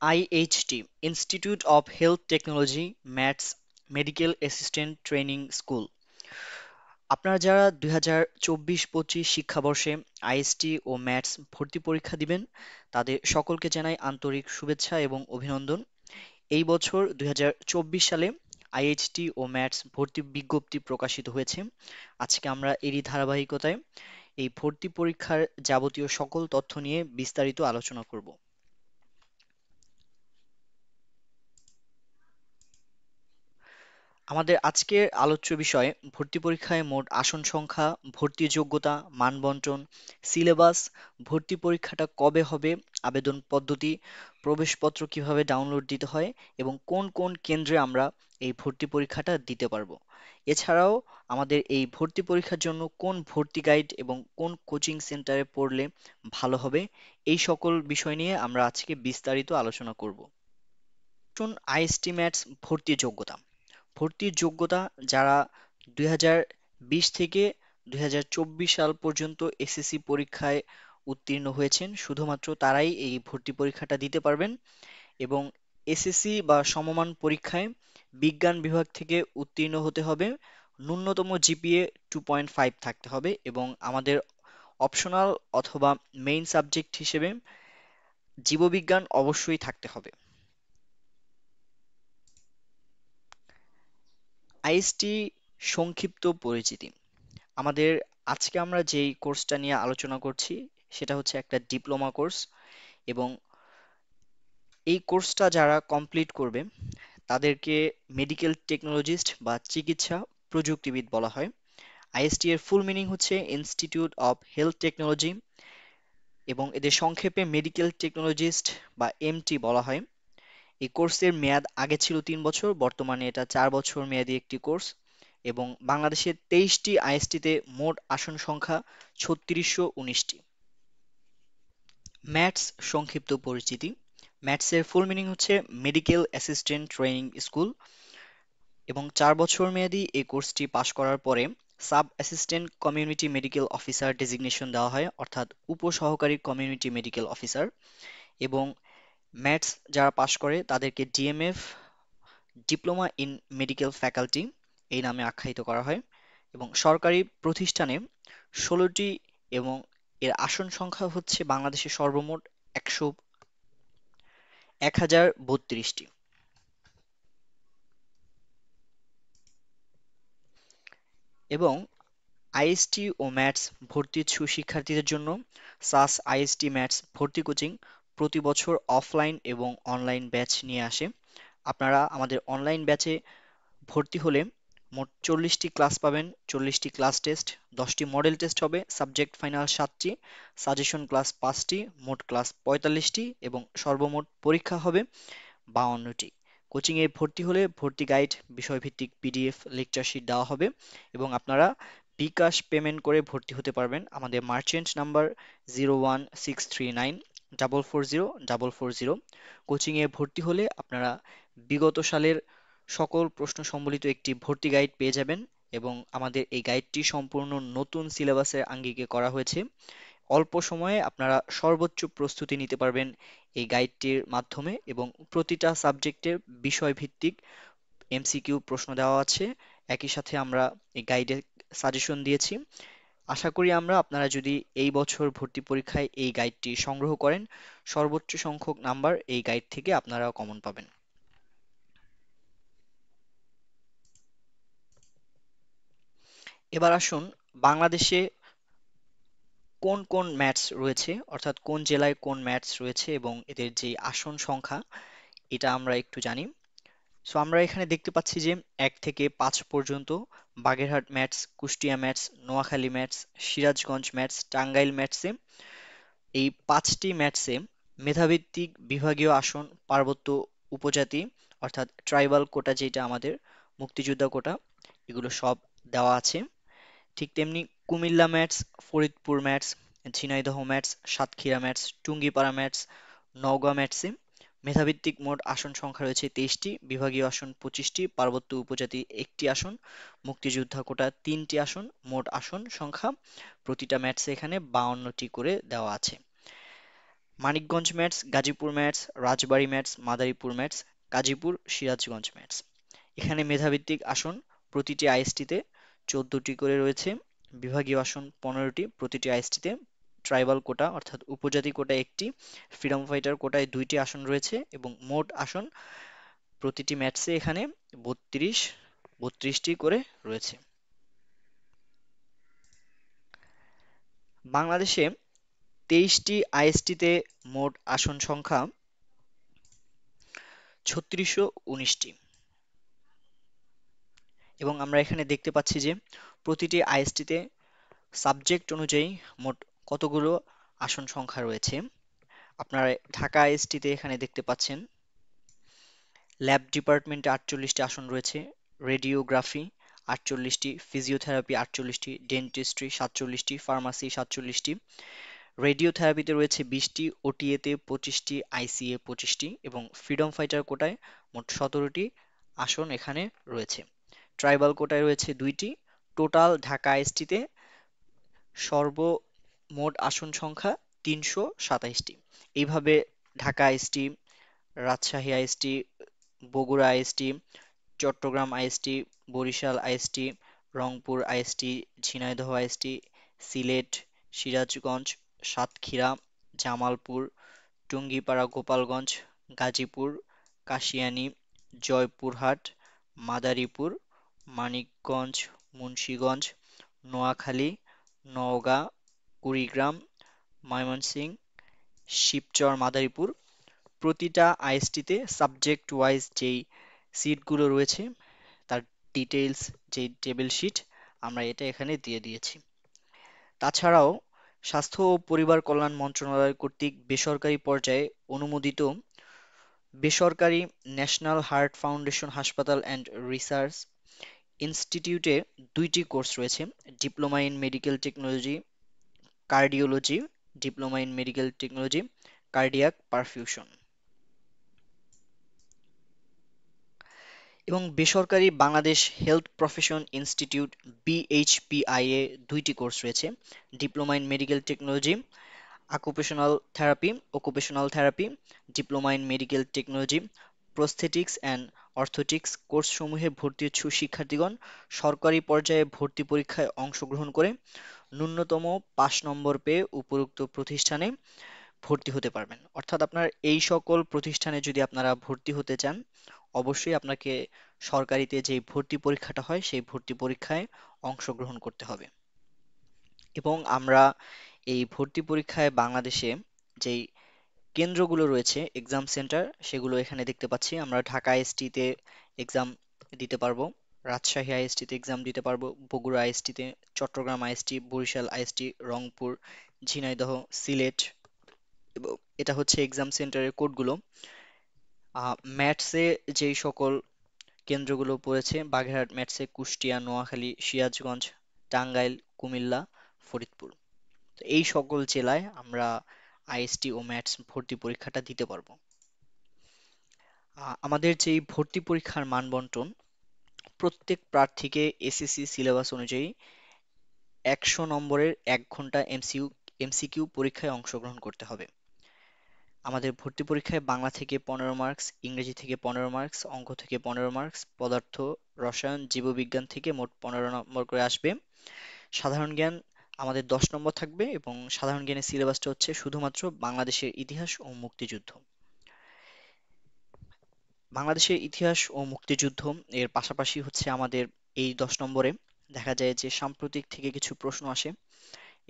IHT institute of health technology maths medical assistant training school. আপনারা যারা 2024-25 শিক্ষাবর্ষে IST ও maths ভর্তি পরীক্ষা দিবেন তাদের সকলকে জানাই আন্তরিক শুভেচ্ছা এবং অভিনন্দন। এই বছর 2024 সালে আইএইচটি ও ম্যাথস ভর্তি বিজ্ঞপ্তি প্রকাশিত হয়েছে। আজকে আমরা এরই ধারাবাহিকতায় এই ভর্তি পরীক্ষার যাবতীয় সকল তথ্য নিয়ে বিস্তারিত আলোচনা করব। আমাদের আজকের আলোচ্য বিষয় ভর্তি পরীক্ষায় মোট আসন সংখ্যা, ভর্তি যোগ্যতা, মানবন্টন, সিলেবাস, ভর্তি পরীক্ষাটা কবে হবে, আবেদন পদ্ধতি, প্রবেশপত্র কিভাবে ডাউনলোড দিতে হয় এবং কোন কোন কেন্দ্রে আমরা এই ভর্তি পরীক্ষাটা দিতে পারবো। এছাড়াও আমাদের এই ভর্তি পরীক্ষার জন্য কোন ভর্তি গাইড এবং কোন কোচিং সেন্টারে পড়লে ভালো হবে, এই সকল বিষয় নিয়ে আমরা আজকে বিস্তারিত আলোচনা করব। আইএসটি ম্যাথস ভর্তি যোগ্যতা। ভর্তির যোগ্যতা যারা 2020 থেকে 2024 সাল পর্যন্ত এসএসসি পরীক্ষায় উত্তীর্ণ হয়েছেন শুধুমাত্র তারাই এই ভর্তি পরীক্ষাটা দিতে পারবেন এবং এসএসসি বা সমমান পরীক্ষায় বিজ্ঞান বিভাগ থেকে উত্তীর্ণ হতে হবে, ন্যূনতম জিপিএ 2.5 থাকতে হবে এবং আমাদের অপশনাল অথবা মেইন সাবজেক্ট হিসেবে জীববিজ্ঞান অবশ্যই থাকতে হবে। আইএসটি সংক্ষিপ্ত পরিচিতি। আমাদের আজকে আমরা যেই কোর্সটা নিয়ে আলোচনা করছি সেটা হচ্ছে একটা ডিপ্লোমা কোর্স এবং এই কোর্সটা যারা কমপ্লিট করবে তাদেরকে মেডিকেল টেকনোলজিস্ট বা চিকিৎসা প্রযুক্তিবিদ বলা হয়। আইএসটি এর ফুল মিনিং হচ্ছে ইনস্টিটিউট অফ হেলথ টেকনোলজি এবং এদের সংক্ষেপে মেডিকেল টেকনোলজিস্ট বা এমটি বলা হয়। এই কোর্সের মেয়াদ আগে ছিল 3 বছর, বর্তমানে এটা 4 বছর মেয়াদী একটি কোর্স এবং বাংলাদেশের 23টি আইএসটিতে মোট আসন সংখ্যা 3619টি। ম্যাথস সংক্ষিপ্ত পরিচিতি। ম্যাথসের ফুল মিনিং হচ্ছে মেডিকেল অ্যাসিস্ট্যান্ট ট্রেনিং স্কুল এবং 4 বছর মেয়াদী এই কোর্সটি পাশ করার পরে sub assistant community medical officer designation দেওয়া হয়, অর্থাৎ উপসহকারী কমিউনিটি মেডিকেল অফিসার। এবং ম্যাথস যারা পাশ করে তাদেরকে DMF, diploma in medical faculty এই নামে আখ্যায়িত করা হয় এবং সরকারি প্রতিষ্ঠানে 16টি এবং এর আসন সংখ্যা হচ্ছে বাংলাদেশে সর্বমোট 1032টি। এবং আইএসটি ও ম্যাথস ভর্তি ইচ্ছুক শিক্ষার্থীদের জন্য সাস আইএসটি ম্যাথস ভর্তি কোচিং প্রতি বছর অফলাইন এবং অনলাইন ব্যাচ নিয়ে আসে। আপনারা আমাদের অনলাইন ব্যাচে ভর্তি হলে মোট 40টি ক্লাস পাবেন, 40টি ক্লাস টেস্ট, 10টি মডেল টেস্ট হবে, সাবজেক্ট ফাইনাল 7টি, সাজেশন ক্লাস 5টি, মোট ক্লাস 45টি এবং সর্বমোট পরীক্ষা হবে 52টি। কোচিংয়ে ভর্তি হলে ভর্তি গাইড, বিষয়ভিত্তিক পিডিএফ, লেকচার শিট দেওয়া হবে এবং আপনারা বিকাশ পেমেন্ট করে ভর্তি হতে পারবেন। আমাদের মার্চেন্ট নাম্বার 01639 440 440। কোচিংয়ে ভর্তি হলে আপনারা বিগত সালের সকল প্রশ্ন সম্বলিত একটি ভর্তি গাইড পেয়ে যাবেন এবং আমাদের এই গাইডটি সম্পূর্ণ নতুন সিলেবাসের আঙ্গিকে করা হয়েছে। অল্প সময়ে আপনারা সর্বোচ্চ প্রস্তুতি নিতে পারবেন এই গাইডটির মাধ্যমে এবং প্রতিটা সাবজেক্টের বিষয়ভিত্তিক এমসিকিউ প্রশ্ন দেওয়া আছে। একই সাথে আমরা এই গাইডে সাজেশন দিয়েছি। আশা করি আমরা আপনারা যদি এই বছর ভর্তি পরীক্ষায় এই গাইডটি সংগ্রহ করেন সর্বোচ্চ সংখ্যক নাম্বার এই গাইড থেকে আপনারা কমন পাবেন। এবার আসুন বাংলাদেশে কোন কোন ম্যাথস রয়েছে, অর্থাৎ কোন জেলায় কোন ম্যাথস রয়েছে এবং এদের যে আসন সংখ্যা এটা আমরা একটু জানি। সো আমরা এখানে দেখতে পাচ্ছি যে 1 থেকে 5 পর্যন্ত Bagerhat MATS, Kushtia MATS, Noakhali MATS, Sirajganj MATS, Tangail ম্যাথসে এই 5টি ম্যাথসে মেধাভিত্তিক বিভাগীয় আসন, পার্বত্য উপজাতি অর্থাৎ ট্রাইবাল কোটা যেটা আমাদের, মুক্তিযোদ্ধা কোটা, এগুলো সব দেওয়া আছে। ঠিক তেমনি Comilla MATS, Faridpur MATS, Jhenaidah MATS, Satkhira MATS, Tungipara MATS, Naogaon ম্যাথসে মেধাভিত্তিক মোট আসন সংখ্যা রয়েছে 23টি, বিভাগীয় আসন 25টি, পার্বত্য উপজাতি 1টি আসন, মুক্তিযোদ্ধা কোটা 3টি আসন, মোট আসন সংখ্যা প্রতিটা ম্যাথসে এখানে 52টি করে দেওয়া আছে। Manikganj MATS, Gazipur MATS, Rajbari MATS, Madaripur MATS, Gazipur, Sirajganj MATS. এখানে মেধাভিত্তিক আসন প্রতিটি আইএসটিতে 14টি করে রয়েছে, বিভাগীয় আসন 15টি প্রতিটি আইএসটিতে, ট্রাইবাল কোটা অর্থাৎ উপজাতি কোটায় একটি, ফ্রিডম ফাইটার কোটায় 2টি আসন রয়েছে এবং মোট আসন প্রতিটি ম্যাটসে এখানে 32টি করে রয়েছে। বাংলাদেশে 23টি আইএসটিতে মোট আসন সংখ্যা 3619টি এবং আমরা এখানে দেখতে পাচ্ছি যে প্রতিটি আইএসটিতে সাবজেক্ট অনুযায়ী মোট কতগুলো আসন সংখ্যা রয়েছে। আপনারা ঢাকা আইএসটিতে এখানে দেখতে পাচ্ছেন ল্যাব ডিপার্টমেন্টে 48টি আসন রয়েছে, রেডিওগ্রাফি 48টি, ফিজিওথেরাপি 48টি, ডেন্টিস্ট্রি 47টি, ফার্মাসি 47টি, রেডিওথেরাপিতে রয়েছে 20টি, ওটিএতে 25টি, আইসিএ 25টি এবং ফ্রিডম ফাইটার কোটায় মোট 17টি আসন এখানে রয়েছে। ট্রাইবাল কোটায় রয়েছে 2টি। টোটাল ঢাকা আইএসটিতে সর্বমোট আসন সংখ্যা 327টি। এইভাবে Dhaka IST, Rajshahi IST, Bogura IST, Chattogram IST, Barishal IST, Rangpur IST, Jhenaidah IST, Sylhet, Sirajganj, Satkhira, Jamalpur, Tungipara, Gopalganj, Gazipur, Kashiani, Joypurhat, Madaripur, Manikganj, Munshiganj, Noakhali, Naogaon, Kurigram, Mymensingh, Shibchar, Madaripur প্রতিটা আইএসটিতে সাবজেক্ট ওয়াইজ যেই সিটগুলো রয়েছে তার ডিটেইলস যে টেবিল শিট আমরা এটা এখানে দিয়ে দিয়েছি। তাছাড়াও স্বাস্থ্য ও পরিবার কল্যাণ মন্ত্রণালয় কর্তৃক বেসরকারি পর্যায়ে অনুমোদিত বেসরকারি ন্যাশনাল হার্ট ফাউন্ডেশন হাসপাতাল অ্যান্ড রিসার্চ ইনস্টিটিউটে 2টি কোর্স রয়েছে, diploma in medical technology cardiology, diploma in medical technology cardiac perfusion এবং বেসরকারি Bangladesh health profession institute BHPI এ 2টি কোর্স রয়েছে, diploma in medical technology occupational therapy, diploma in medical technology prosthetics and orthotics কোর্সসমূহে ভর্তি ইচ্ছুক শিক্ষার্থীগণ সরকারি পর্যায়ে ভর্তি পরীক্ষায় অংশগ্রহণ করে ন্যূনতম 5 নম্বর পেয়ে উপরোক্ত প্রতিষ্ঠানে ভর্তি হতে পারবেন। অর্থাৎ আপনার এই সকল প্রতিষ্ঠানে যদি আপনারা ভর্তি হতে চান অবশ্যই আপনাকে সরকারিতে যে ভর্তি পরীক্ষাটা হয় সেই ভর্তি পরীক্ষায় অংশগ্রহণ করতে হবে। এবং আমরা এই ভর্তি পরীক্ষায় বাংলাদেশে যেই কেন্দ্রগুলো রয়েছে এক্সাম সেন্টার সেগুলো এখানে দেখতে পাচ্ছি। আমরা ঢাকা আইএসটিতে এক্সাম দিতে পারবো, রাজশাহী আইএসটিতে এক্সাম দিতে পারবো, বগুড়া আইএসটিতে, চট্টগ্রাম আইএসটি, বরিশাল আইএসটি, রংপুর, ঝিনাইদহ, সিলেট এবং এটা হচ্ছে এক্সাম সেন্টারের কোডগুলো। ম্যাথসে যেই সকল কেন্দ্রগুলো পড়েছে বাগেরহাট ম্যাথসে কুষ্টিয়া, নোয়াখালী, সিরাজগঞ্জ, টাঙ্গাইল, কুমিল্লা, ফরিদপুর। তো এই সকল জেলায় আমরা আইএসটি ও ম্যাথস ভর্তি পরীক্ষাটা দিতে পারবো। আমাদের যেই ভর্তি পরীক্ষার মান বন্টন প্রত্যেক প্রার্থীকে এসএসসি সিলেবাস অনুযায়ী 100 নম্বরের 1 ঘন্টা এমসিকিউ পরীক্ষায় অংশগ্রহণ করতে হবে। আমাদের ভর্তি পরীক্ষায় বাংলা থেকে 15 মার্কস, ইংরেজি থেকে 15 মার্কস, অঙ্ক থেকে 15 মার্কস, পদার্থ, রসায়ন, জীববিজ্ঞান থেকে মোট 15 নম্বর করে আসবে। সাধারণ জ্ঞান আমাদের 10 নম্বর থাকবে এবং সাধারণ জ্ঞানের সিলেবাসটা হচ্ছে শুধুমাত্র বাংলাদেশের ইতিহাস ও মুক্তিযুদ্ধ। বাংলাদেশের ইতিহাস ও মুক্তিযুদ্ধ এর পাশাপাশি হচ্ছে আমাদের এই 10 নম্বরে দেখা যায় যে সাম্প্রতিক থেকে কিছু প্রশ্ন আসে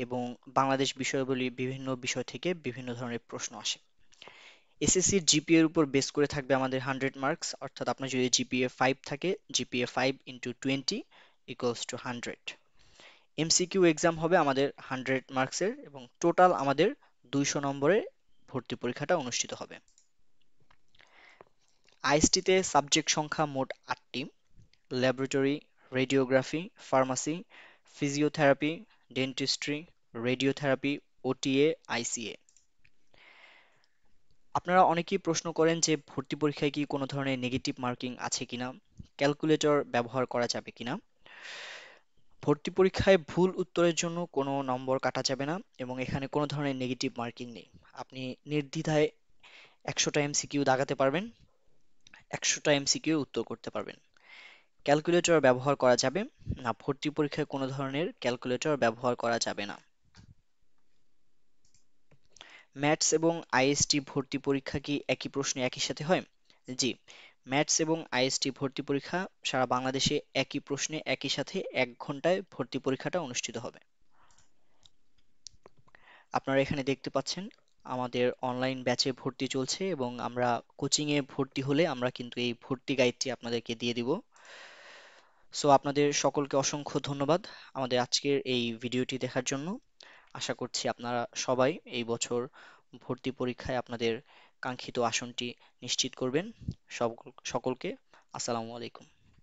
এবং বাংলাদেশ বিষয়াবলী বিভিন্ন বিষয় থেকে বিভিন্ন ধরনের প্রশ্ন আসে। এসএসসির জিপিএ এর উপর বেস করে থাকবে আমাদের 100 মার্কস, অর্থাৎ আপনার যদি জিপিএ 5 থাকে GPA 5 into 20 equals to 100। MCQ exam হবে আমাদের 100 মার্কসের এবং টোটাল আমাদের 200 নম্বরের ভর্তি পরীক্ষাটা অনুষ্ঠিত হবে। আইএসটিতে সাবজেক্ট সংখ্যা মোট 8টি, laboratory, radiography, pharmacy, physiotherapy, dentistry, radiotherapy, OTA, আইসিএ। আপনারা অনেকেই প্রশ্ন করেন যে ভর্তি পরীক্ষায় কি কোনো ধরনের নেগেটিভ মার্কিং আছে কিনা, ক্যালকুলেটর ব্যবহার করা যাবে কিনা। ভর্তি পরীক্ষায় ভুল উত্তরের জন্য কোনো নম্বর কাটা যাবে না এবং এখানে কোনো ধরনের নেগেটিভ মার্কিং নেই। আপনি নির্দ্বিধায় 100টা এমসিকিউ দাগাতে পারবেন, 100টা এমসিকিউ উত্তর করতে পারবেন। ক্যালকুলেটর ব্যবহার করা যাবে না? ভর্তি পরীক্ষায় কোনো ধরনের ক্যালকুলেটর ব্যবহার করা যাবে না। ম্যাথস এবং আইএসটি ভর্তি পরীক্ষা কি একই প্রশ্নে একই সাথে হয়? জি, ম্যাথস এবং আইএসটি ভর্তি পরীক্ষা সারা বাংলাদেশে একই প্রশ্নে একই সাথে 1 ঘন্টায় ভর্তি পরীক্ষাটা অনুষ্ঠিত হবে। আপনারা এখানে দেখতে পাচ্ছেন আমাদের অনলাইন ব্যাচে ভর্তি চলছে এবং আমরা কোচিংয়ে ভর্তি হলে আমরা কিন্তু এই ভর্তি গাইডটি আপনাদেরকে দিয়ে দিব। সো আপনাদের সকলকে অসংখ্য ধন্যবাদ আমাদের আজকের এই ভিডিওটি দেখার জন্য। আশা করছি আপনারা সবাই এই বছর ভর্তি পরীক্ষায় আপনাদের কাঙ্ক্ষিত আসনটি নিশ্চিত করবেন। সকলকে আসসালামু আলাইকুম।